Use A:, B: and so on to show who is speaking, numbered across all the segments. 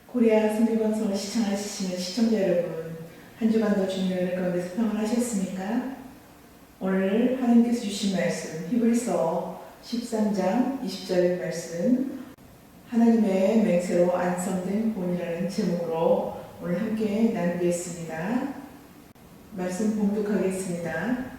A: 코리아 선교방송을 시청하시는 시청자 여러분, 한 주간도 주님의 은혜 가운데서 평안하셨습니까? 오늘 하나님께서 주신 말씀, 히브리서 13장 20절 말씀, 하나님의 맹세로 안성된 본이라는 제목으로 오늘 함께 나누겠습니다. 말씀 봉독하겠습니다.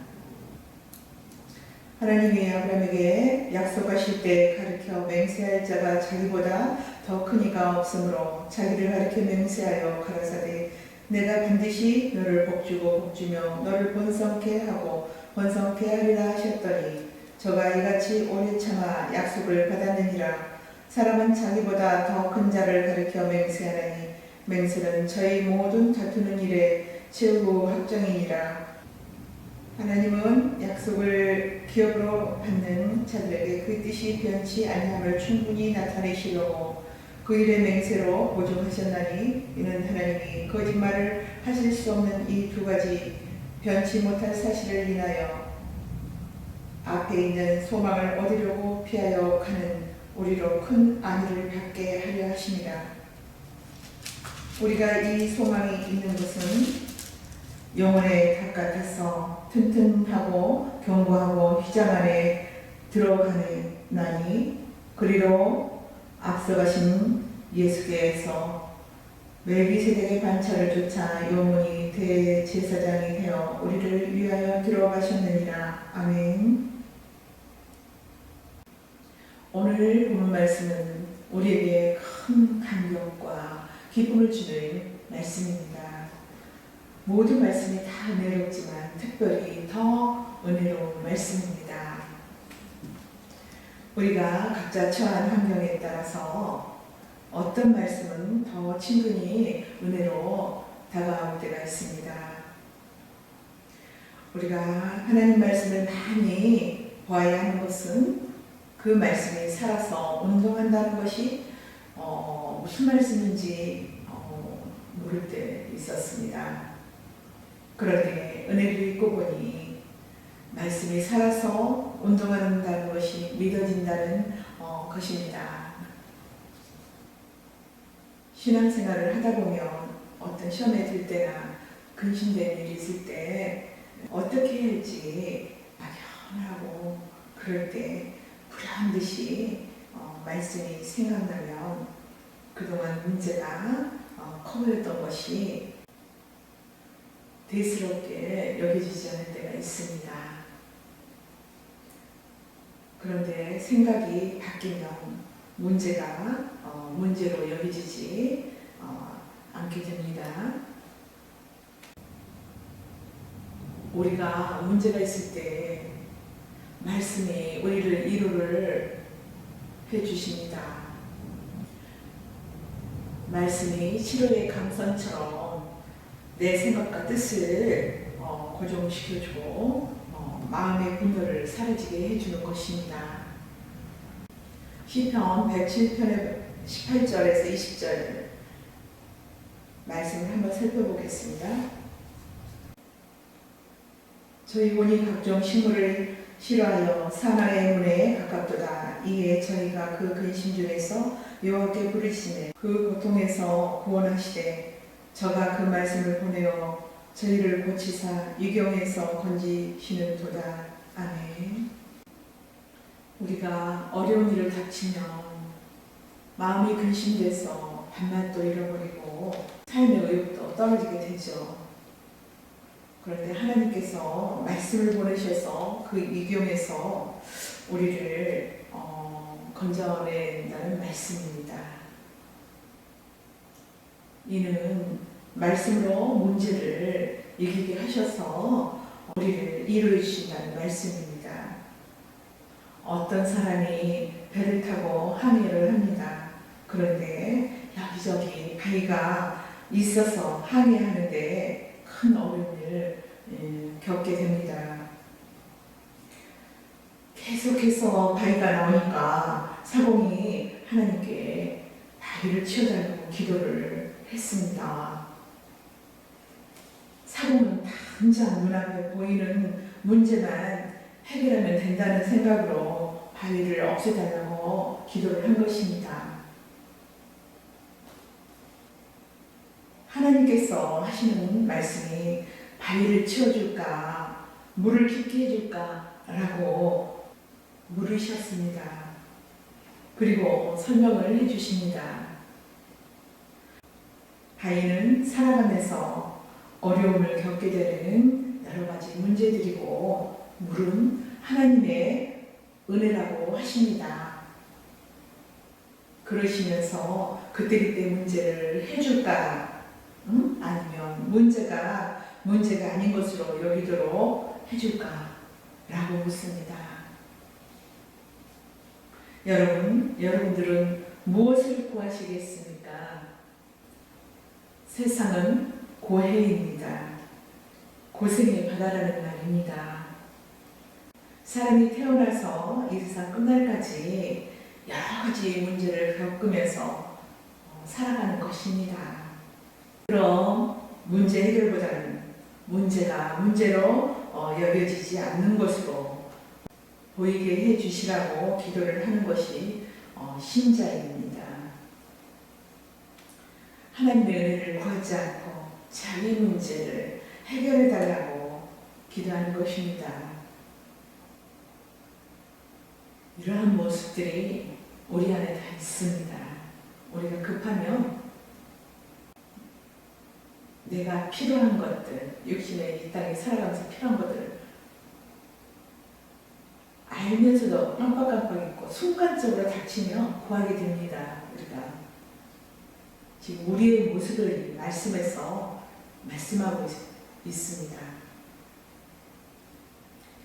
A: 하나님이 아브라함에게 약속하실 때 가르쳐 맹세할 자가 자기보다 더 큰 이가 없으므로 자기를 가르쳐 맹세하여 가라사대 내가 반드시 너를 복주고 복주며 너를 번성케 하고 번성케 하리라 하셨더니 저가 이같이 오래 참아 약속을 받았느니라. 사람은 자기보다 더 큰 자를 가르쳐 맹세하나니 맹세는 저희 모든 다투는 일에 최후 확정이니라. 하나님은 약속을 기업으로 받는 자들에게 그 뜻이 변치 아니함을 충분히 나타내시려고 그 일의 맹세로 보증하셨나니 이는 하나님이 거짓말을 하실 수 없는 이 두 가지 변치 못할 사실을 인하여 앞에 있는 소망을 얻으려고 피하여 가는 우리로 큰 안위를 받게 하려 하십니다. 우리가 이 소망이 있는 것은 영혼의 닭 같아서 튼튼하고 견고하고 휘장 안에 들어가나니 그리로 앞서가신 예수께서 멜기세덱의 반차를 쫓아 영원히 대제사장이 되어 우리를 위하여 들어가셨느니라. 아멘. 오늘 본 말씀은 우리에게 큰 감격과 기쁨을 주는 말씀입니다. 모든 말씀이 다 은혜롭지만 특별히 더 은혜로운 말씀입니다. 우리가 각자 처한 환경에 따라서 어떤 말씀은 더 친근히 은혜로 다가올 때가 있습니다. 우리가 하나님 말씀을 많이 보아야 하는 것은 그 말씀이 살아서 운동한다는 것이 무슨 말씀인지 모를 때 있었습니다. 그런데 은혜를 읽고 보니 말씀이 살아서 운동한다는 것이 믿어진다는 것입니다. 신앙생활을 하다 보면 어떤 시험에 들 때나 근심되는 일이 있을 때 어떻게 해야 할지 막연하고 그럴 때 불안한 듯이 말씀이 생각나면 그동안 문제가 커 보였던 것이 대수롭게 여겨지지 않을 때가 있습니다. 그런데 생각이 바뀌면 문제가 문제로 여겨지지 않게 됩니다. 우리가 문제가 있을 때 말씀이 우리를 위로를 해주십니다. 말씀이 치료의 강선처럼 내 생각과 뜻을 고정시켜주고 마음의 분노를 사라지게 해주는 것입니다. 시편 107편의 18절에서 20절 말씀을 한번 살펴보겠습니다. 저희 본이 각종 식물을 싫어하여 사망의 문에 가깝도다. 이에 저희가 그 근심 중에서 여호와께 부르시매 그 고통에서 구원하시되 저가 그 말씀을 보내어 저희를 고치사 유경에서 건지시는도다. 아멘. 우리가 어려운 일을 닥치면 마음이 근심돼서 밤낮도 잃어버리고 삶의 의욕도 떨어지게 되죠. 그런데 하나님께서 말씀을 보내셔서 그 위경에서 우리를 건져낸다는 말씀입니다. 이는 말씀으로 문제를 이기게 하셔서 우리를 이루어 주신다는 말씀입니다. 어떤 사람이 배를 타고 항해를 합니다. 그런데 여기저기 바위가 있어서 항해하는데 큰 어려움을 겪게 됩니다. 계속해서 바위가 나오니까 사공이 하나님께 바위를 치워달라고 기도를 했습니다. 사공은 당장 눈앞에 보이는 문제만 해결하면 된다는 생각으로 바위를 없애달라고 기도를 한 것입니다. 하나님께서 하시는 말씀이 바위를 치워줄까, 물을 깊게 해줄까 라고 물으셨습니다. 그리고 설명을 해주십니다. 바위는 살아가면서 어려움을 겪게 되는 여러 가지 문제들이고, 물은 하나님의 은혜라고 하십니다. 그러시면서 그때그때 문제를 해줄까, 아니면 문제가 아닌 것으로 여기도록 해줄까 라고 묻습니다. 여러분들은 무엇을 구하시겠습니까? 세상은 고해입니다. 고생의 바다라는 말입니다. 사람이 태어나서 이 세상 끝날까지 여러 가지 문제를 겪으면서 살아가는 것입니다. 그럼 문제 해결보다는 문제가 문제로 여겨지지 않는 것으로 보이게 해주시라고 기도를 하는 것이 신자입니다. 하나님의 은혜를 구하지 않고 자기 문제를 해결해 달라고 기도하는 것입니다. 이러한 모습들이 우리 안에 다 있습니다. 우리가 급하면 내가 필요한 것들, 육신의 이 땅에 살아가면서 필요한 것들을 알면서도 깜빡깜빡 잊고 순간적으로 닥치며 구하게 됩니다. 우리가 지금 우리의 모습을 말씀에서 말씀하고 있습니다.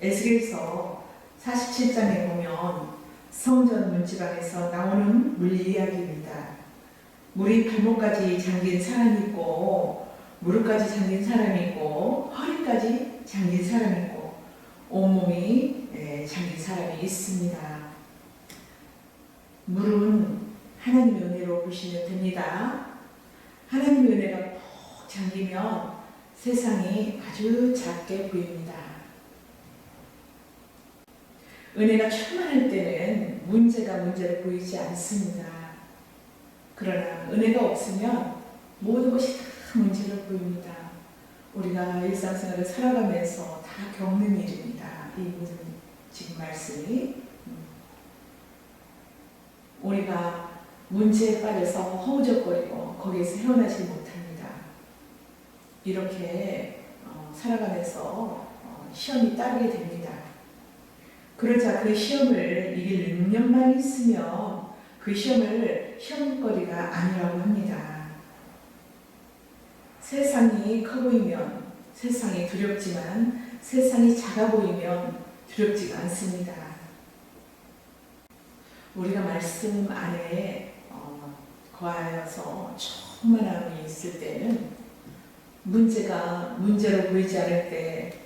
A: 에스겔서 47장에 보면 성전 문지방에서 나오는 물 이야기입니다. 물이 발목까지 잠긴 사람이 있고, 무릎까지 잠긴 사람이 있고, 허리까지 잠긴 사람이 있고, 온몸이 잠긴 사람이 있습니다. 물은 하나님의 은혜로 보시면 됩니다. 하나님의 은혜가 푹 잠기면 세상이 아주 작게 보입니다. 은혜가 충만할 때는 문제가 문제로 보이지 않습니다. 그러나 은혜가 없으면 모든 것이 다 문제로 보입니다. 우리가 일상생활을 살아가면서 다 겪는 일입니다. 이 모든 지금 말씀이 우리가 문제에 빠져서 허우적거리고 거기에서 헤어나지 못합니다. 이렇게 살아가면서 시험이 따르게 됩니다. 그러자 그 시험을 이길 능력만 있으면 그 시험을 시험거리가 아니라고 합니다. 세상이 커 보이면 세상이 두렵지만 세상이 작아 보이면 두렵지가 않습니다. 우리가 말씀 안에 거하여서 충만함이 있을 때는 문제가 문제로 보이지 않을 때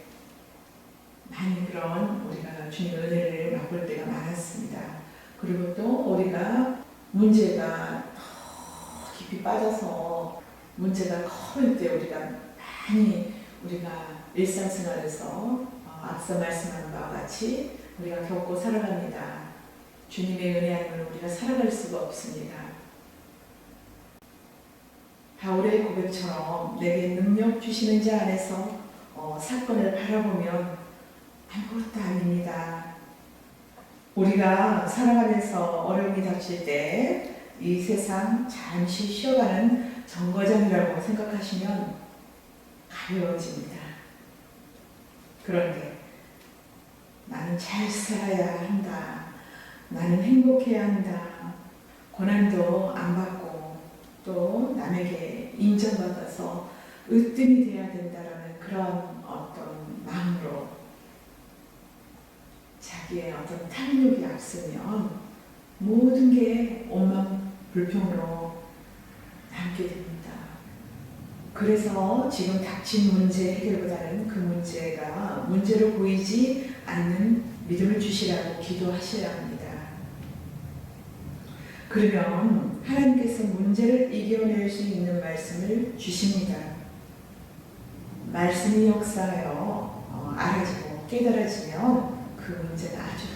A: 많이 그런 우리가 주님의 은혜를 맛볼 때가 많았습니다. 그리고 또 우리가 문제가 더 깊이 빠져서 문제가 커질 때 우리가 많이 우리가 일상생활에서 앞서 말씀한 바와 같이 우리가 겪고 살아갑니다. 주님의 은혜 아니면 우리가 살아갈 수가 없습니다. 바울의 고백처럼 내게 능력 주시는 자 안에서 사건을 바라보면 아무것도 아닙니다. 우리가 살아가면서 어려움이 닥칠 때 이 세상 잠시 쉬어가는 정거장이라고 생각하시면 가벼워집니다. 그런데 나는 잘 살아야 한다. 나는 행복해야 한다. 고난도 안 받고 또 남에게 인정받아서 으뜸이 돼야 된다라는 그런 어떤 마음으로 자기의 어떤 탐욕이 앞서면 모든 게 원망 불평으로 남게 됩니다. 그래서 지금 닥친 문제 해결보다는 그 문제가 문제로 보이지 않는 믿음을 주시라고 기도하셔야 합니다. 그러면 하나님께서 문제를 이겨낼 수 있는 말씀을 주십니다. 말씀이 역사하여 알아지고 깨달아지면 그 문제가 아주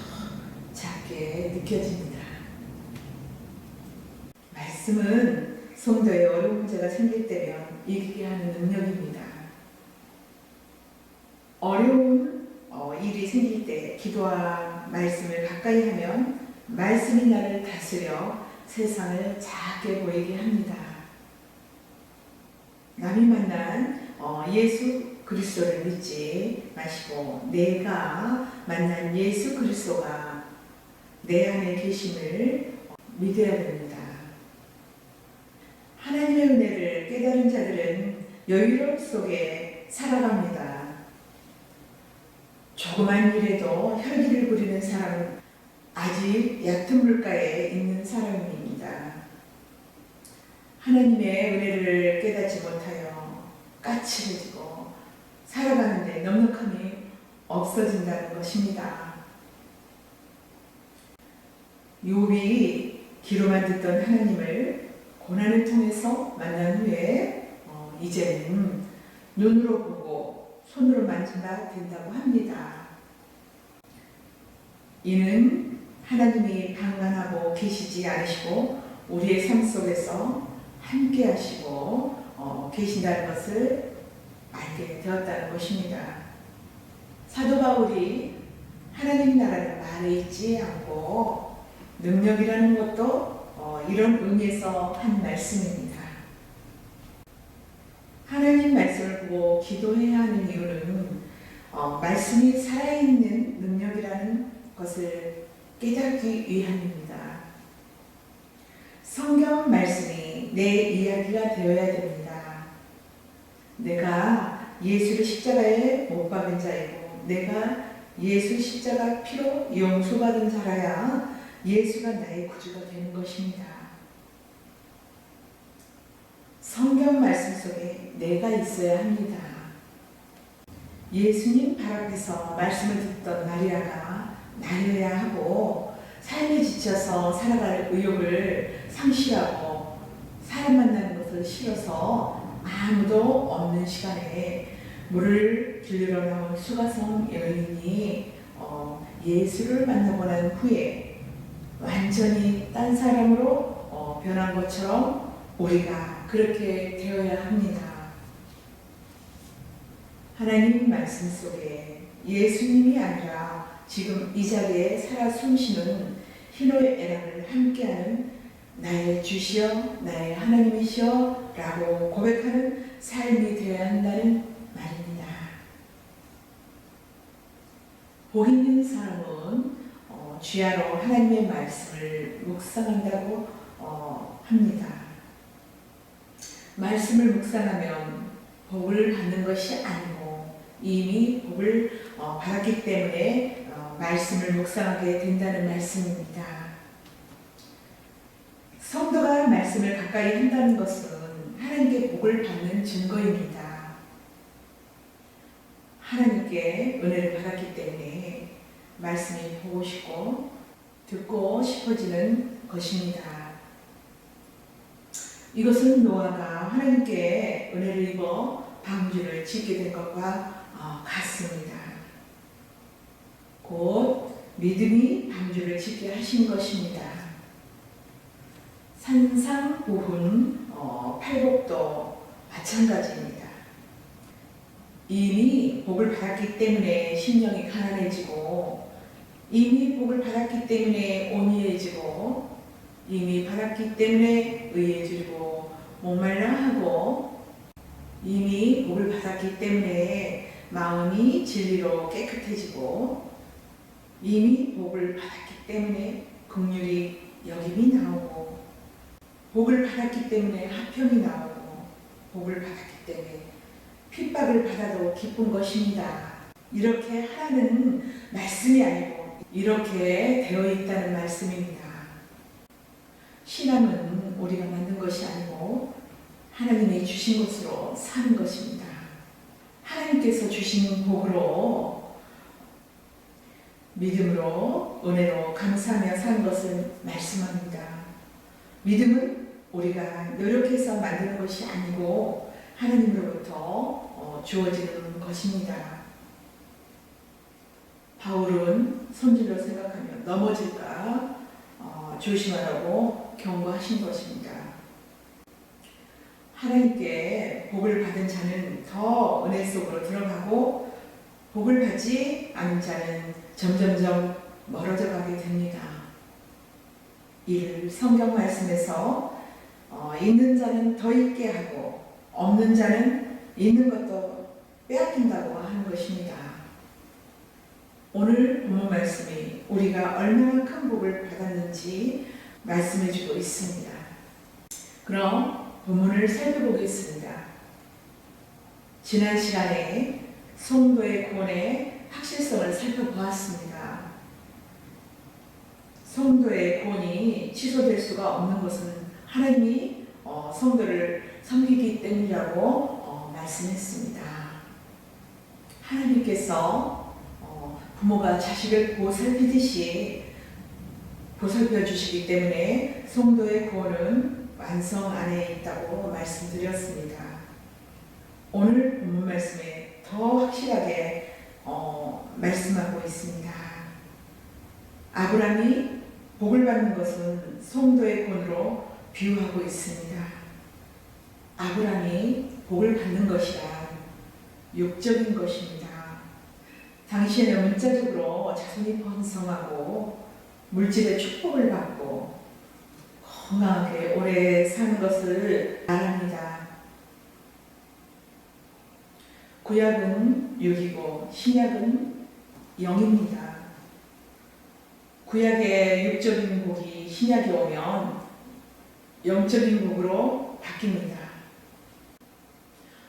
A: 작게 느껴집니다. 말씀은 성도에 어려운 문제가 생길 때면 이기게 하는 능력입니다. 어려운 일이 생길 때 기도와 말씀을 가까이 하면 말씀이 나를 다스려 세상을 작게 보이게 합니다. 남이 만난 예수 그리스도를 믿지 마시고 내가 만난 예수 그리스도가 내 안에 계심을 믿어야 됩니다. 하나님의 은혜를 깨달은 자들은 여유로움 속에 살아갑니다. 조그만 일에도 혈기를 부리는 사람은 아직 얕은 물가에 있는 사람입니다. 하나님의 은혜를 깨닫지 못하여 까칠해지고 살아가는데 넉넉함이 없어진다는 것입니다. 욥이 귀로만 듣던 하나님을 고난을 통해서 만난 후에 이제는 눈으로 보고 손으로 만진다 된다고 합니다. 이는 하나님이 방관하고 계시지 않으시고 우리의 삶 속에서 함께 하시고 계신다는 것을 알게 되었다는 것입니다. 사도 바울이 하나님 나라는 말에 있지 않고 능력이라는 것도 이런 의미에서 한 말씀입니다. 하나님 말씀을 보고 기도해야 하는 이유는 말씀이 살아있는 능력이라는 것을 깨닫기 위함입니다. 성경 말씀이 내 이야기가 되어야 됩니다. 내가 예수를 십자가에 못 박은 자이고 내가 예수 십자가 피로 용서받은 자라야 예수가 나의 구주가 되는 것입니다. 성경 말씀 속에 내가 있어야 합니다. 예수님 발 앞에서 말씀을 듣던 마리아가 나여야 하고 삶에 지쳐서 살아갈 의욕을 상실하고 사람 만나는 것을 싫어서 아무도 없는 시간에 물을 길러 나온 수가성 여인이 예수를 만나고 난 후에 완전히 딴 사람으로 변한 것처럼 우리가 그렇게 되어야 합니다. 하나님 말씀 속에 예수님이 아니라 지금 이 자리에 살아 숨쉬는 희노의 애락을 함께하는 나의 주시여 나의 하나님이시여 라고 고백하는 삶이 되어야 한다는 말입니다. 복 있는 사람은 주야로 하나님의 말씀을 묵상한다고 합니다. 말씀을 묵상하면 복을 받는 것이 아니고 이미 복을 받았기 때문에 말씀을 묵상하게 된다는 말씀입니다. 성도가 말씀을 가까이 한다는 것은 하나님께 복을 받는 증거입니다. 하나님께 은혜를 받았기 때문에 말씀이 보고 싶고 듣고 싶어지는 것입니다. 이것은 노아가 하나님께 은혜를 입어 방주를 짓게 된 것과 같습니다. 곧 믿음이 방주를 짓게 하신 것입니다. 산상우훈 팔복도 마찬가지입니다. 이미 복을 받았기 때문에 심령이 가난해지고 이미 복을 받았기 때문에 온유해지고 이미 받았기 때문에 의해지고 목말라 하고 이미 복을 받았기 때문에 마음이 진리로 깨끗해지고 이미 복을 받았기 때문에 긍휼이 여김이 나오고 복을 받았기 때문에 화평이 나오고 복을 받았기 때문에 핍박을 받아도 기쁜 것입니다. 이렇게 하라는 말씀이 아니고 이렇게 되어 있다는 말씀입니다. 신앙은 우리가 만든 것이 아니고 하나님이 주신 것으로 사는 것입니다. 하나님께서 주신 복으로 믿음으로 은혜로 감사하며 사는 것을 말씀합니다. 믿음은 우리가 노력해서 만드는 것이 아니고 하나님으로부터 주어지는 것입니다. 바울은 손질로 생각하며 넘어질까 조심하라고 경고하신 것입니다. 하나님께 복을 받은 자는 더 은혜 속으로 들어가고 복을 받지 않은 자는 점점점 멀어져 가게 됩니다. 이를 성경 말씀에서 있는 자는 더 있게 하고 없는 자는 있는 것도 빼앗긴다고 하는 것입니다. 오늘 본문 말씀이 우리가 얼마나 큰 복을 받았는지 말씀해 주고 있습니다. 그럼 본문을 살펴보겠습니다. 지난 시간에 성도의 구원의 확실성을 살펴보았습니다. 성도의 구원이 취소될 수가 없는 것은 하나님이 성도를 섬기기 때문이라고 말씀했습니다. 하나님께서 부모가 자식을 보살피듯이 보살펴 주시기 때문에 성도의 구원은 완성 안에 있다고 말씀드렸습니다. 오늘 본문 말씀에 더 확실하게 말씀하고 있습니다. 아브라함이 복을 받는 것은 성도의 구원으로 비유하고 있습니다. 아브라함이 복을 받는 것이란 육적인 것입니다. 당시에는 문자적으로 자손이 번성하고 물질의 축복을 받고 건강하게 오래 사는 것을 말합니다. 구약은 6이고 신약은 0입니다. 구약의 육적인 복이 신약에 오면 영적인 복으로 바뀝니다.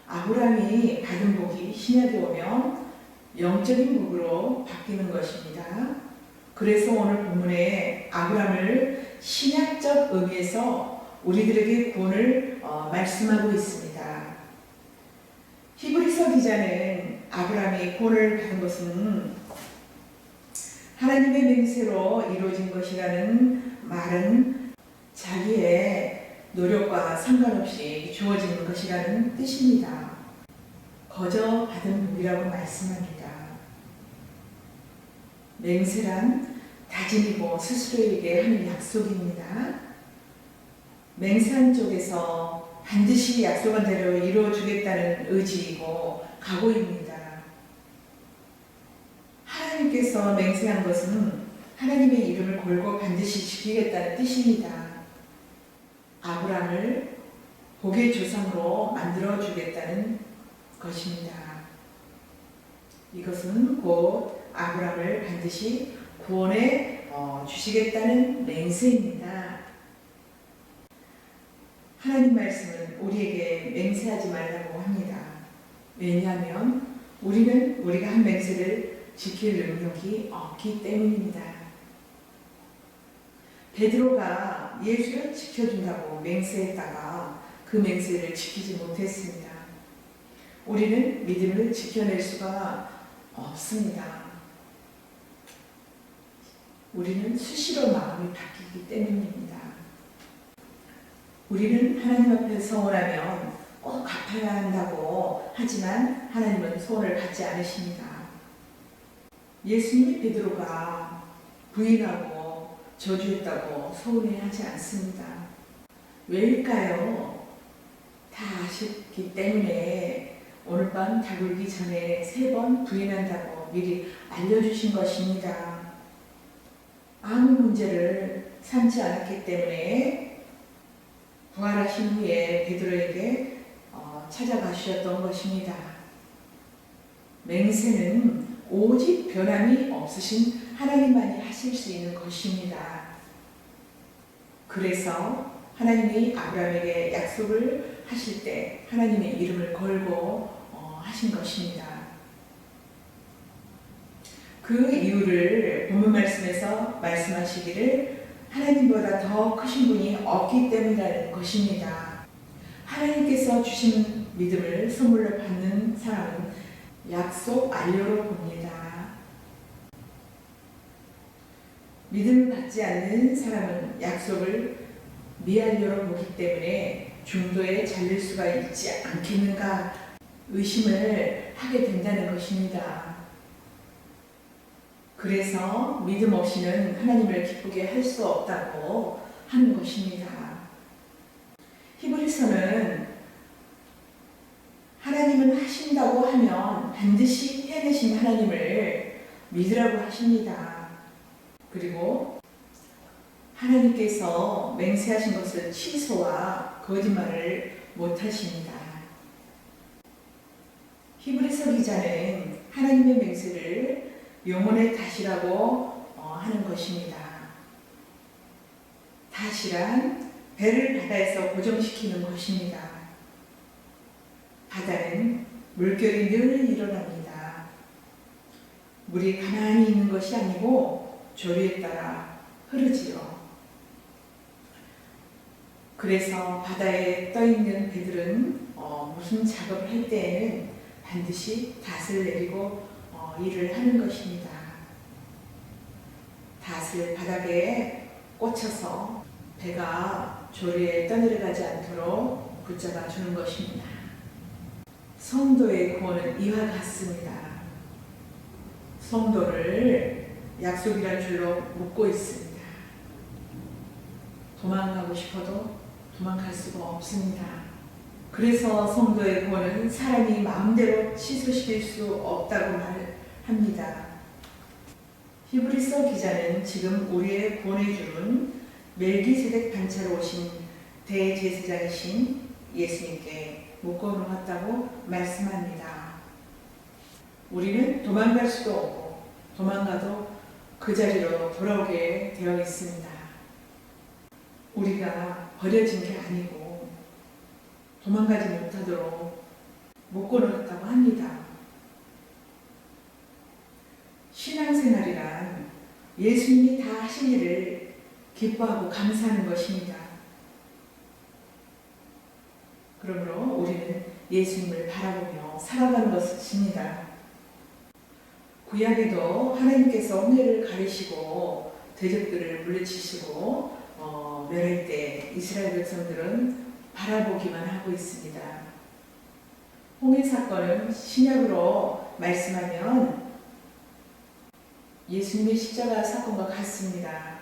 A: 아브라함이 받은 복이 신약에 오면 영적인 복으로 바뀌는 것입니다. 그래서 오늘 본문에 아브라함을 신약적 의미에서 우리들에게 구원을 말씀하고 있습니다. 히브리서 기자는 아브라함이 구원을 받은 것은 하나님의 맹세로 이루어진 것이라는 말은 자기의 노력과 상관없이 주어지는 것이라는 뜻입니다. 거저 받은 복이라고 말씀합니다. 맹세란 다짐이고 스스로에게 하는 약속입니다. 맹세한 쪽에서 반드시 약속한 대로 이루어주겠다는 의지이고 각오입니다. 하나님께서 맹세한 것은 하나님의 이름을 걸고 반드시 지키겠다는 뜻입니다. 아브라함을 복의 조상으로 만들어주겠다는 것입니다. 이것은 곧 아브라함을 반드시 구원해 주시겠다는 맹세입니다. 하나님 말씀은 우리에게 맹세하지 말라고 합니다. 왜냐하면 우리가 한 맹세를 지킬 능력이 없기 때문입니다. 베드로가 예수를 지켜준다고 맹세했다가 그 맹세를 지키지 못했습니다. 우리는 믿음을 지켜낼 수가 없습니다. 우리는 수시로 마음이 바뀌기 때문입니다. 우리는 하나님 앞에 서원하면 꼭 갚아야 한다고 하지만 하나님은 소원을 받지 않으십니다. 예수님이 베드로가 부인하고 저주했다고 서운해하지 않습니다. 왜일까요? 다 아셨기 때문에 오늘 밤 다 굴기 전에 3번 부인한다고 미리 알려주신 것입니다. 아무 문제를 삼지 않았기 때문에 부활하신 후에 베드로에게 찾아가셨던 것입니다. 맹세는 오직 변함이 없으신 하나님만이 하실 수 있는 것입니다. 그래서 하나님이 아브라함에게 약속을 하실 때 하나님의 이름을 걸고 하신 것입니다. 그 이유를 본문 말씀에서 말씀하시기를 하나님보다 더 크신 분이 없기 때문이라는 것입니다. 하나님께서 주신 믿음을 선물로 받는 사람은 약속 안료로 봅니다. 믿음을 받지 않는 사람은 약속을 미안료로 보기 때문에 중도에 잘릴 수가 있지 않겠는가 의심을 하게 된다는 것입니다. 그래서 믿음 없이는 하나님을 기쁘게 할 수 없다고 하는 것입니다. 히브리서는 하신다고 하면 반드시 해내신 하나님을 믿으라고 하십니다. 그리고 하나님께서 맹세하신 것을 취소와 거짓말을 못하십니다. 히브리서 기자는 하나님의 맹세를 영원의 다시라고 하는 것입니다. 다시란 배를 바다에서 고정시키는 것입니다. 바다는 물결이 늘 일어납니다. 물이 가만히 있는 것이 아니고 조류에 따라 흐르지요. 그래서 바다에 떠있는 배들은 무슨 작업을 할 때에는 반드시 닷을 내리고 일을 하는 것입니다. 닷을 바닥에 꽂혀서 배가 조류에 떠내려가지 않도록 붙잡아 주는 것입니다. 성도의 구원은 이와 같습니다. 성도를 약속이란 줄로 묶고 있습니다. 도망가고 싶어도 도망갈 수가 없습니다. 그래서 성도의 구원은 사람이 마음대로 취소시킬 수 없다고 말합니다. 히브리서 기자는 지금 우리의 구원의 줄은 멜기세덱 반차로 오신 대제사장이신 예수님께 묶어놓았다고 말씀합니다. 우리는 도망갈 수도 없고 도망가도 그 자리로 돌아오게 되어 있습니다. 우리가 버려진 게 아니고 도망가지 못하도록 묶어놓았다고 합니다. 신앙생활이란 예수님이 다 하신 일을 기뻐하고 감사하는 것입니다. 그러므로 우리는 예수님을 바라보며 살아가는 것입니다. 구약에도 하나님께서 홍해를 가리시고 대적들을 물리치시고 멸할 때 이스라엘 백성들은 바라보기만 하고 있습니다. 홍해 사건은 신약으로 말씀하면 예수님의 십자가 사건과 같습니다.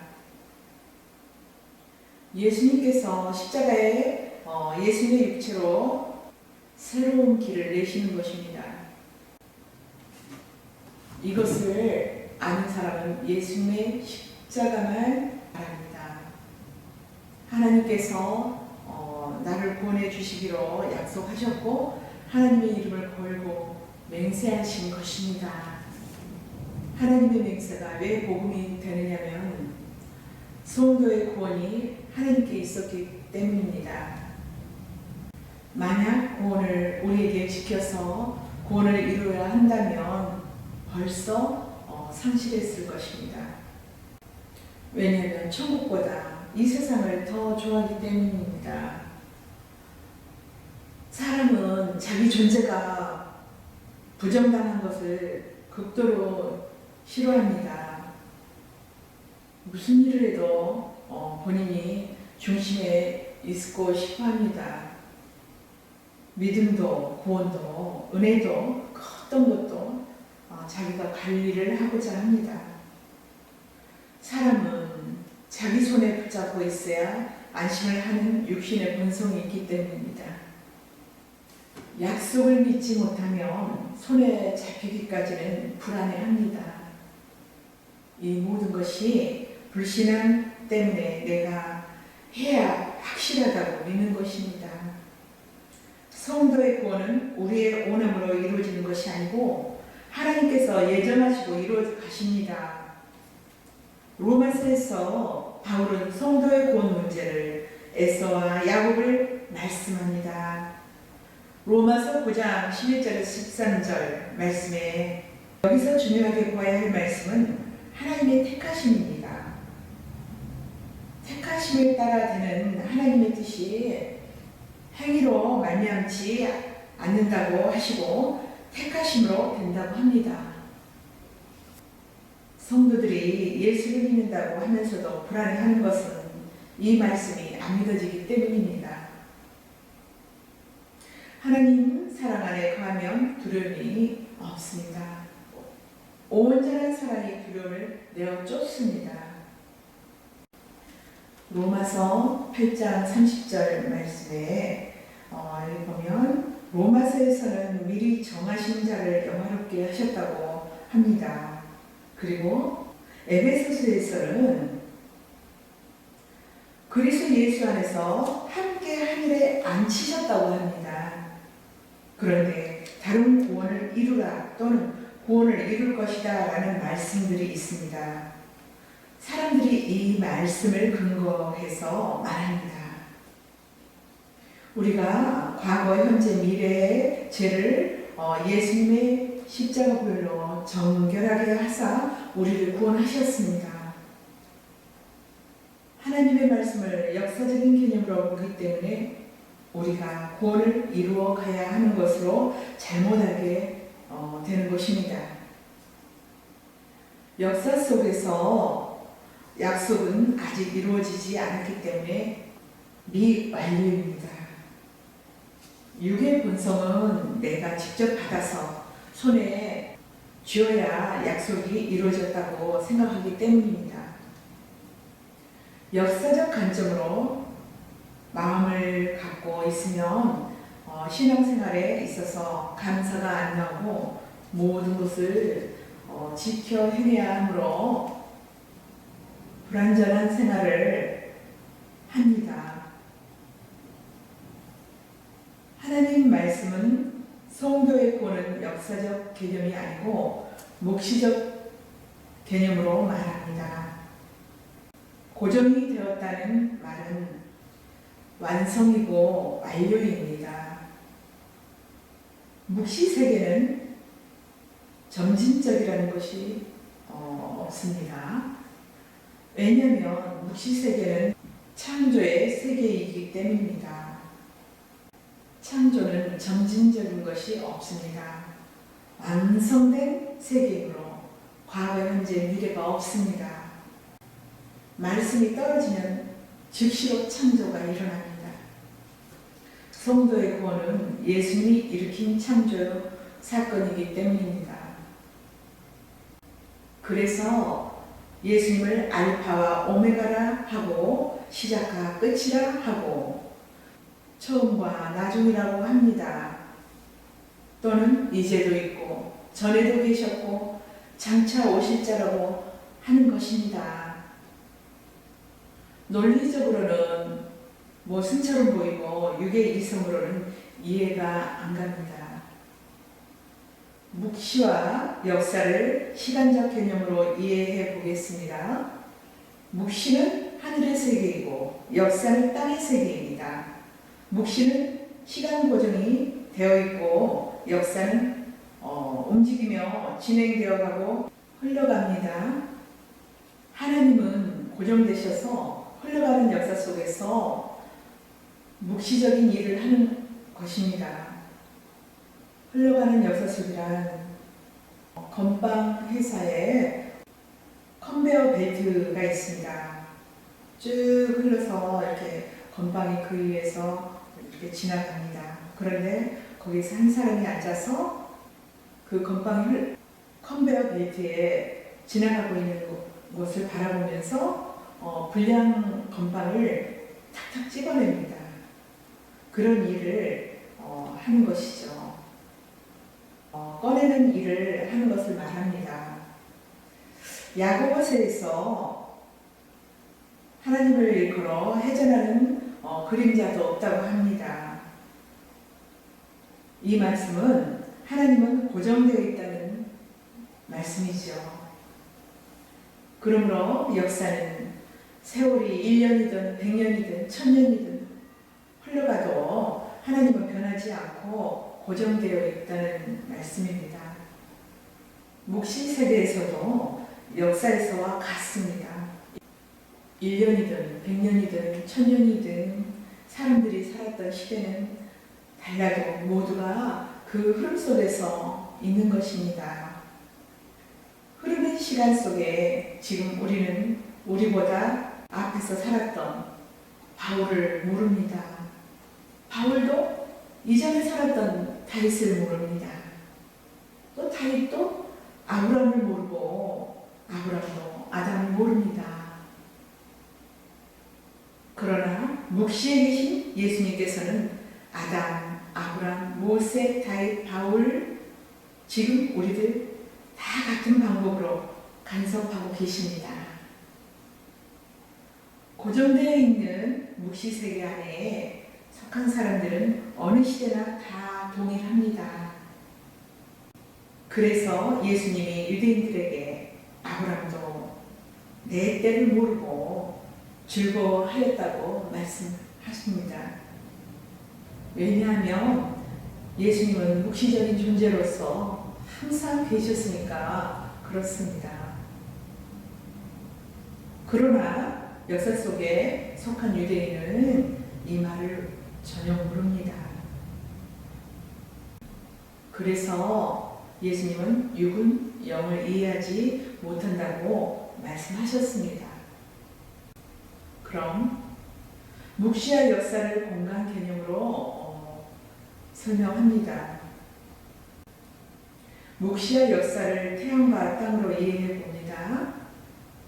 A: 예수님께서 십자가에 예수님의 육체로 새로운 길을 내시는 것입니다. 이것을 아는 사람은 예수님의 십자가만 바랍니다. 하나님께서 나를 구원해 주시기로 약속하셨고 하나님의 이름을 걸고 맹세하신 것입니다. 하나님의 맹세가 왜 복음이 되느냐면 성도의 구원이 하나님께 있었기 때문입니다. 만약 구원을 우리에게 지켜서 구원을 이루어야 한다면 벌써 상실했을 것입니다. 왜냐하면 천국보다 이 세상을 더 좋아하기 때문입니다. 사람은 자기 존재가 부정당한 것을 극도로 싫어합니다. 무슨 일을 해도 본인이 중심에 있고 싶어 합니다. 믿음도 구원도 은혜도 어떤 것도 자기가 관리를 하고자 합니다. 사람은 자기 손에 붙잡고 있어야 안심을 하는 육신의 본성이 있기 때문입니다. 약속을 믿지 못하면 손에 잡히기까지는 불안해합니다. 이 모든 것이 불신앙 때문에 내가 해야 확실하다고 믿는 것입니다. 성도의 구원은 우리의 원함으로 이루어지는 것이 아니고 하나님께서 예정하시고 이루어 가십니다. 로마서에서 바울은 성도의 구원 문제를 에서와 야곱을 말씀합니다. 로마서 9장 11절에서 13절 말씀에 여기서 중요하게 보아야 할 말씀은 하나님의 택하심입니다. 택하심에 따라 되는 하나님의 뜻이 행위로 말미암지 않는다고 하시고 택하심으로 된다고 합니다. 성도들이 예수를 믿는다고 하면서도 불안해하는 것은 이 말씀이 안 믿어지기 때문입니다. 하나님 사랑 안에 거하면 두려움이 없습니다. 온전한 사랑이 두려움을 내어 쫓습니다. 로마서 8장 30절 말씀에 보면 로마서에서는 미리 미리 정하신 자를 영화롭게 하셨다고 합니다. 그리고 에베소서에서는 그리스도 예수 안에서 함께 하늘에 앉히셨다고 합니다. 그런데 다른 구원을 이루라 또는 구원을 이룰 것이다 라는 말씀들이 있습니다. 사람들이 이 말씀을 근거해서 말합니다. 우리가 과거, 현재, 미래의 죄를 예수님의 십자가 보혈로 정결하게 하사 우리를 구원하셨습니다. 하나님의 말씀을 역사적인 개념으로 보기 때문에 우리가 구원을 이루어 가야 하는 것으로 잘못 알게 되는 것입니다. 역사 속에서 약속은 아직 이루어지지 않았기 때문에 미완료입니다. 육의 본성은 내가 직접 받아서 손에 쥐어야 약속이 이루어졌다고 생각하기 때문입니다. 역사적 관점으로 마음을 갖고 있으면 신앙생활에 있어서 감사가 안 나오고 모든 것을 지켜 해내야 하므로 불완전한 생활을 합니다. 하나님 말씀은 성도의 구원은 역사적 개념이 아니고 묵시적 개념으로 말합니다. 고정이 되었다는 말은 완성이고 완료입니다. 묵시 세계는 점진적이라는 것이 없습니다. 왜냐하면 묵시 세계는 창조의 세계이기 때문입니다. 창조는 점진적인 것이 없습니다. 완성된 세계이므로 과거, 현재, 미래가 없습니다. 말씀이 떨어지면 즉시로 창조가 일어납니다. 성도의 구원은 예수님이 일으킨 창조 사건이기 때문입니다. 그래서 예수님을 알파와 오메가라 하고 시작과 끝이라 하고 처음과 나중이라고 합니다. 또는 이제도 있고 전에도 계셨고 장차 오실 자라고 하는 것입니다. 논리적으로는 모순처럼 보이고 육의 이성으로는 이해가 안 갑니다. 묵시와 역사를 시간적 개념으로 이해해 보겠습니다. 묵시는 하늘의 세계이고 역사는 땅의 세계입니다. 묵시는 시간 고정이 되어 있고 역사는 움직이며 진행되어 가고 흘러갑니다. 하나님은 고정되셔서 흘러가는 역사 속에서 묵시적인 일을 하는 것입니다. 흘러가는 역사 속이란 건빵 회사에 컨베어 벨트가 있습니다. 쭉 흘러서 이렇게 건빵이 그 위에서 이렇게 지나갑니다. 그런데 거기서 한 사람이 앉아서 그 건빵이 컨베어 벨트에 지나가고 있는 것을 바라보면서 불량 건빵을 탁탁 찍어냅니다. 그런 일을 하는 것이죠. 꺼내는 일을 하는 것을 말합니다. 야고보서에서 하나님을 일컬어 해전하는 그림자도 없다고 합니다. 이 말씀은 하나님은 고정되어 있다는 말씀이죠. 그러므로 역사는 세월이 1년이든 100년이든 1000년이든 흘러가도 하나님은 변하지 않고 고정되어 있다는 말씀입니다. 묵시 세대에서도 역사에서와 같습니다. 1년이든 100년이든 1000년이든 사람들이 살았던 시대는 달라도 모두가 그 흐름 속에서 있는 것입니다. 흐르는 시간 속에 지금 우리는 우리보다 앞에서 살았던 바울을 모릅니다. 바울도 이전에 살았던 다윗을 모릅니다. 또 다윗도 아브라함을 모르고 아브라함도 아담을 모릅니다. 그러나 묵시에 계신 예수님께서는 아담, 아브라함, 모세 모세, 다윗, 바울, 지금 우리들 다 같은 방법으로 간섭하고 계십니다. 고정되어 있는 묵시세계 안에 속한 사람들은 어느 시대나 다 동일합니다. 그래서 예수님이 유대인들에게 아브라함도 내 때를 모르고 즐거워하였다고 말씀하십니다. 왜냐하면 예수님은 묵시적인 존재로서 항상 계셨으니까 그렇습니다. 그러나 역사 속에 속한 유대인은 이 말을 전혀 모릅니다. 그래서 예수님은 육은 영을 이해하지 못한다고 말씀하셨습니다. 그럼 묵시할 역사를 공간 개념으로 설명합니다. 묵시할 역사를 태양과 땅으로 이해해 봅니다.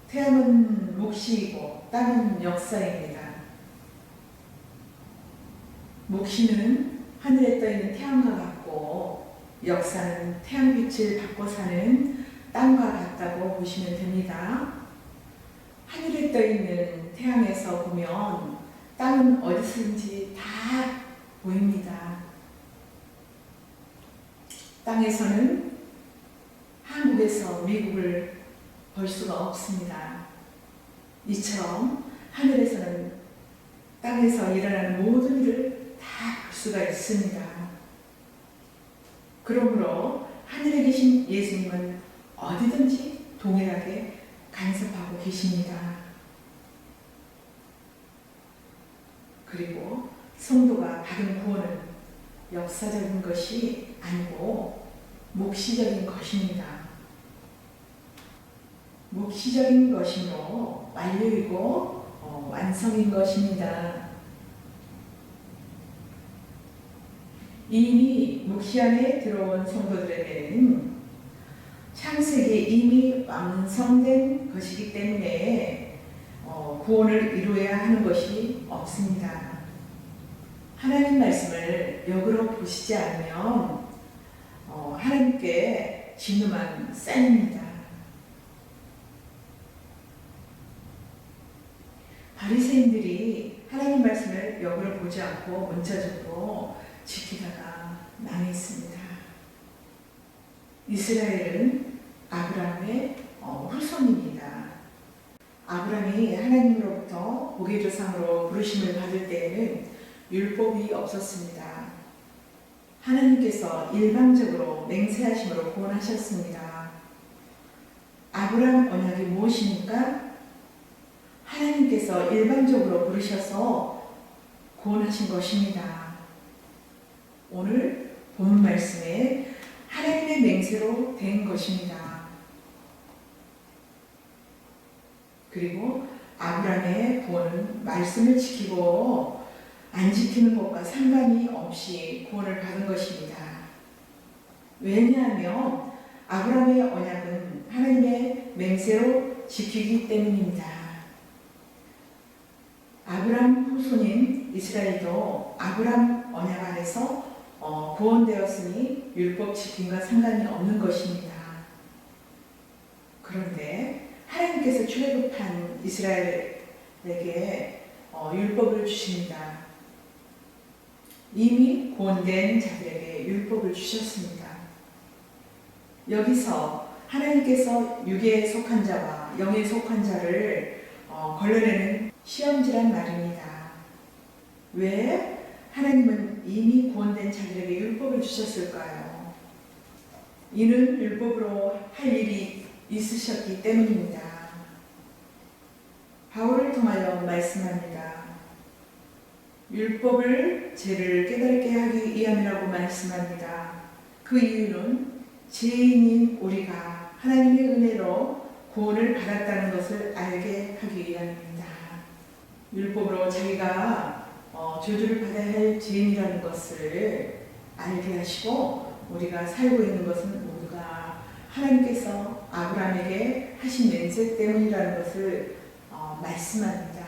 A: 태양은 묵시이고 땅은 역사입니다. 묵시는 하늘에 떠있는 태양과 같고 역사는 태양빛을 받고 사는 땅과 같다고 보시면 됩니다. 하늘에 떠있는 태양에서 보면 땅은 어디서든지 다 보입니다. 땅에서는 한국에서 미국을 볼 수가 없습니다. 이처럼 하늘에서는 땅에서 일어나는 모든 일을 다 볼 수가 있습니다. 그러므로 하늘에 계신 예수님은 어디든지 동일하게 간섭하고 계십니다. 그리고 성도가 받은 구원은 역사적인 것이 아니고 묵시적인 것입니다. 묵시적인 것이므로 완료이고 완성인 것입니다. 이미 묵시 안에 들어온 성도들에게는 창세기에 이미 완성된 것이기 때문에 구원을 이루어야 하는 것이 없습니다. 하나님 말씀을 역으로 보시지 않으면 하나님께 진노만 쌓입니다. 바리새인들이 하나님 말씀을 역으로 보지 않고 문자적으로 지키다가 망했습니다. 이스라엘은 아브라함의 후손입니다. 아브라함이 하나님으로부터 고개조상으로 부르심을 받을 때에는 율법이 없었습니다. 하나님께서 일방적으로 맹세하심으로 구원하셨습니다. 아브라함 언약이 무엇입니까? 하나님께서 일방적으로 부르셔서 구원하신 것입니다. 오늘 본 말씀에 하나님의 맹세로 된 것입니다. 그리고 아브라함의 구원은 말씀을 지키고 안 지키는 것과 상관이 없이 구원을 받은 것입니다. 왜냐하면 아브라함의 언약은 하나님의 맹세로 지키기 때문입니다. 아브라함 후손인 이스라엘도 아브라함 언약 안에서 구원되었으니 율법 지킴과 상관이 없는 것입니다. 그런데 하나님께서 출애굽한 이스라엘에게 율법을 주십니다. 이미 구원된 자들에게 율법을 주셨습니다. 여기서 하나님께서 육에 속한 자와 영에 속한 자를 걸러내는 시험지란 말입니다. 왜 하나님은 이미 구원된 자들에게 율법을 주셨을까요? 이는 율법으로 할 일이 있으셨기 때문입니다. 바울을 통하여 말씀합니다. 율법을 죄를 깨닫게 하기 위함이라고 말씀합니다. 그 이유는 죄인인 우리가 하나님의 은혜로 구원을 받았다는 것을 알게 하기 위함입니다. 율법으로 자기가 저주를 받아야 할 죄인이라는 것을 알게 하시고 우리가 살고 있는 것은 모두가 하나님께서 아브라함에게 하신 맹세 때문이라는 것을 말씀합니다.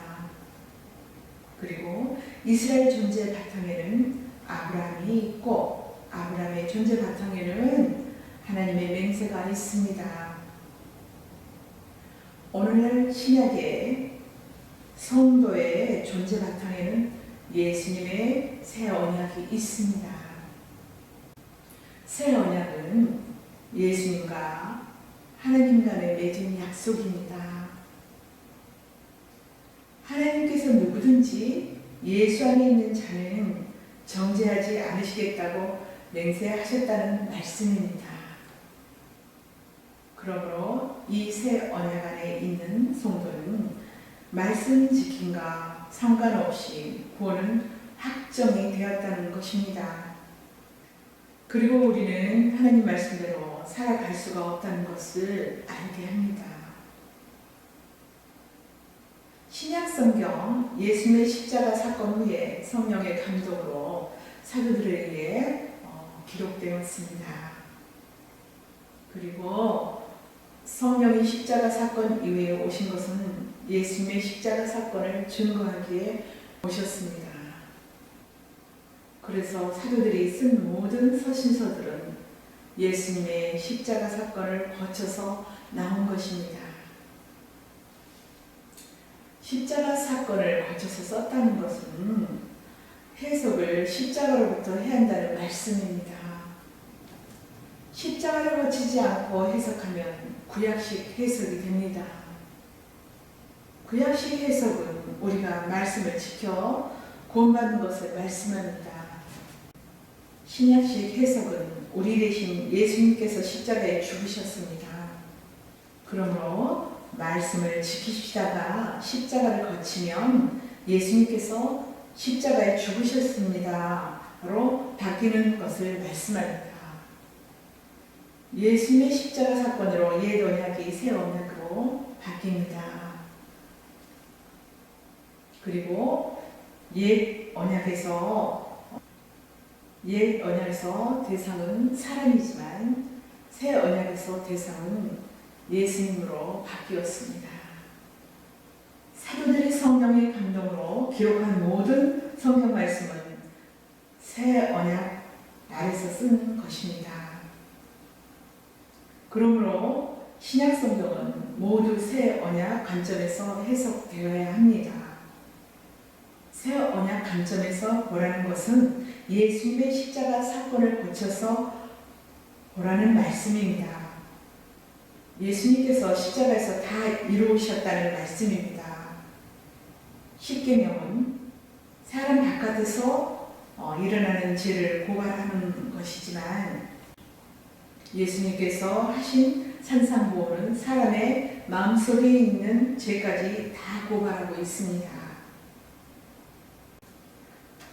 A: 그리고 이스라엘 존재 바탕에는 아브라함이 있고 언약의 존재 바탕에는 하나님의 맹세가 있습니다. 오늘날 신약의 성도의 존재 바탕에는 예수님의 새 언약이 있습니다. 새 언약은 예수님과 하나님 간에 맺은 약속입니다. 하나님께서 누구든지 예수 안에 있는 자는 정죄하지 않으시겠다고 맹세하셨다는 말씀입니다. 그러므로 이 새 언약 안에 있는 성도는 말씀 지킴과 상관없이 구원은 확정이 되었다는 것입니다. 그리고 우리는 하나님 말씀대로 살아갈 수가 없다는 것을 알게 합니다. 신약 성경 예수님의 십자가 사건 후에 성령의 감동으로 사도들에 의해 기록되었습니다. 그리고 성령이 십자가 사건 이후에 오신 것은 예수님의 십자가 사건을 증거하기에 오셨습니다. 그래서 사도들이 쓴 모든 서신서들은 예수님의 십자가 사건을 거쳐서 나온 것입니다. 십자가 사건을 거쳐서 썼다는 것은 해석을 십자가로부터 해야 한다는 말씀입니다. 십자가를 거치지 않고 해석하면 구약식 해석이 됩니다. 구약식 해석은 우리가 말씀을 지켜 구원받는 것을 말씀합니다. 신약식 해석은 우리 대신 예수님께서 십자가에 죽으셨습니다. 그러므로 말씀을 지키시다가 십자가를 거치면 예수님께서 십자가에 죽으셨습니다로 바뀌는 것을 말씀합니다. 예수님의 십자가 사건으로 옛 언약이 새 언약으로 바뀝니다. 그리고 옛 언약에서 대상은 사람이지만 새 언약에서 대상은 예수님으로 바뀌었습니다. 사도들의 성령의 감동으로 기록한 모든 성경 말씀은 새 언약 아래서 쓴 것입니다. 그러므로 신약 성경은 모두 새 언약 관점에서 해석되어야 합니다. 새 언약 관점에서 보라는 것은 예수님의 십자가 사건을 거쳐서 보라는 말씀입니다. 예수님께서 십자가에서 다 이루으셨다는 말씀입니다. 십계명은 사람 바깥에서 일어나는 죄를 고발하는 것이지만 예수님께서 하신 산상보호는 사람의 마음속에 있는 죄까지 다 고발하고 있습니다.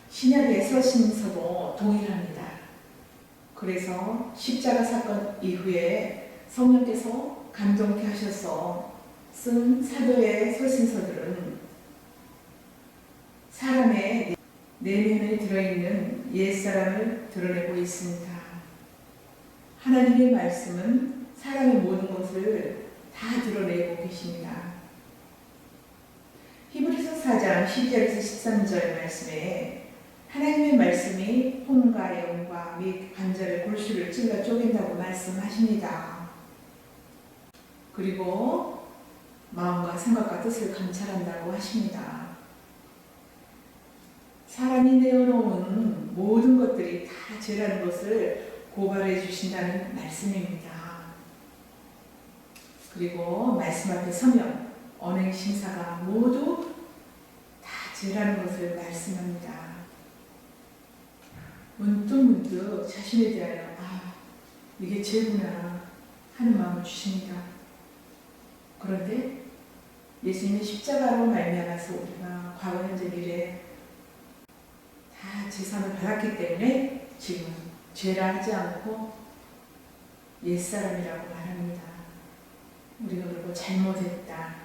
A: 신약의 서신서도 동일합니다. 그래서 십자가 사건 이후에 성령께서 감동케 하셔서 쓴 사도의 서신서들은 사람의 내면에 들어있는 옛사람을 드러내고 있습니다. 하나님의 말씀은 사람의 모든 것을 다 드러내고 계십니다. 히브리서 4장 10절에서 13절 말씀에 하나님의 말씀이 혼과 영과 및 관절의 골수를 찔러 쪼갠다고 말씀하십니다. 그리고 마음과 생각과 뜻을 감찰한다고 하십니다. 사람이 내어놓은 모든 것들이 다 죄라는 것을 고발해 주신다는 말씀입니다. 그리고 말씀 앞에 서면 언행 심사가 모두 다 죄라는 것을 말씀합니다. 문득문득 자신에 대하여 이게 죄구나 하는 마음을 주십니다. 그런데 예수님의 십자가로 말미암아서 우리가 과거 현재 미래 다 제사를 받았기 때문에 지금 죄라 하지 않고 옛사람이라고 말합니다. 우리가 그리고 잘못했다.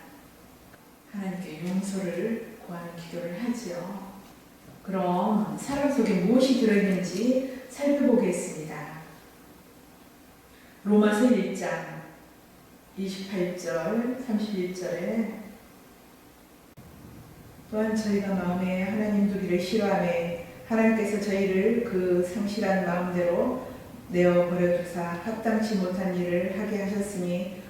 A: 하나님께 용서를 구하는 기도를 하지요. 그럼 사람 속에 무엇이 들어있는지 살펴보겠습니다. 로마서 1장 28절 31절에 또한 저희가 마음에 하나님 두기를 싫어하며 하나님께서 저희를 그 성실한 마음대로 내어 버려두사 합당치 못한 일을 하게 하셨으니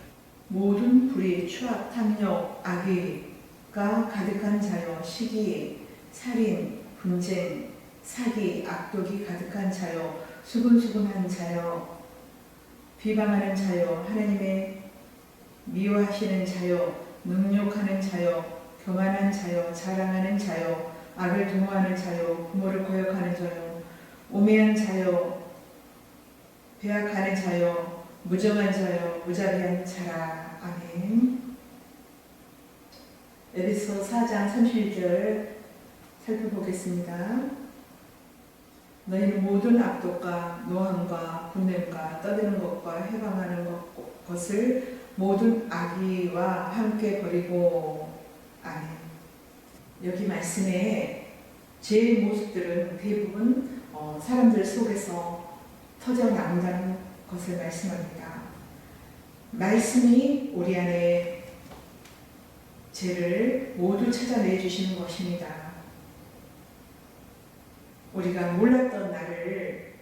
A: 모든 불의, 추악, 탐욕, 악의가 가득한 자여 시기, 살인, 분쟁, 사기, 악독이 가득한 자여 수근수근한 자여 비방하는 자여 하나님의 미워하시는 자여 능욕하는 자여 교만한 자여 자랑하는 자여 악을 도모하는 자여 부모를 거역하는 자여 오매한 자여 배악하는 자여 무정한 자여 무자비한 자라. 아멘. 에베소 4장 31절 살펴보겠습니다. 너희는 모든 악독과 노함과 분냄과 떠드는 것과 해방하는 것을 모든 악의와 함께 버리고. 아멘. 여기 말씀에 죄의 모습들은 대부분 사람들 속에서 터져 나온다는 것을 말씀합니다. 말씀이 우리 안에 죄를 모두 찾아내 주시는 것입니다. 우리가 몰랐던 나를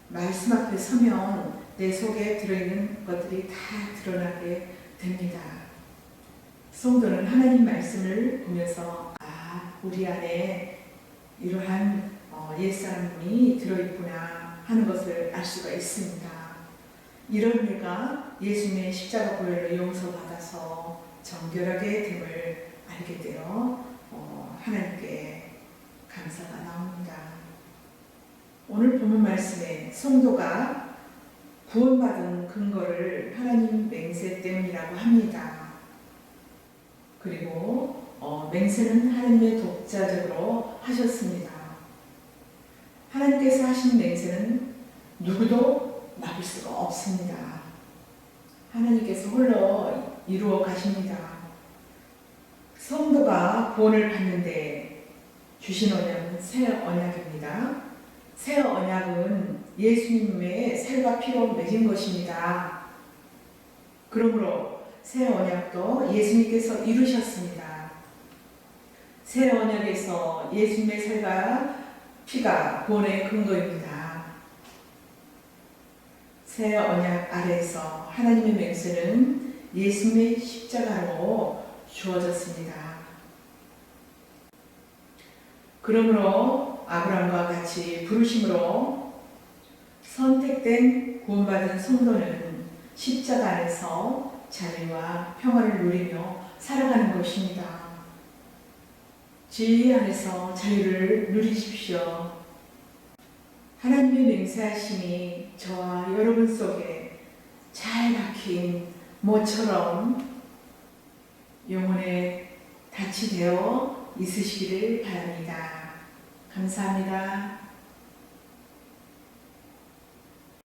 A: 말씀 앞에 서면 내 속에 들어있는 것들이 다 드러나게 됩니다. 성도는 하나님 말씀을 보면서 우리 안에 이러한 옛사람이 들어있구나 하는 것을 알 수가 있습니다. 이런 내가 예수님의 십자가 보혈로 용서받아서 정결하게 됨을 알게 되어 하나님께 감사가 나옵니다. 오늘 본문 말씀에 성도가 구원받은 근거를 하나님 맹세 때문이라고 합니다. 그리고 맹세는 하나님의 독자적으로 하셨습니다. 하나님께서 하신 맹세는 누구도 막을 수가 없습니다. 하나님께서 홀로 이루어 가십니다. 성도가 구원을 받는데 주신 언약은 새 언약입니다. 새 언약은 예수님의 살과 피로 맺은 것입니다. 그러므로 새 언약도 예수님께서 이루셨습니다. 새 언약에서 예수님의 살과 피가 구원의 근거입니다. 새 언약 아래에서 하나님의 맹세는 예수님의 십자가로 주어졌습니다. 그러므로 아브라함과 같이 부르심으로 선택된 구원받은 성도는 십자가 안에서 자유와 평화를 누리며 살아가는 것입니다. 진리 안에서 자유를 누리십시오. 하나님의 맹세하심이 저와 여러분 속에 잘 박힌 모처럼 영혼에 닻이 되어 있으시기를 바랍니다. 감사합니다.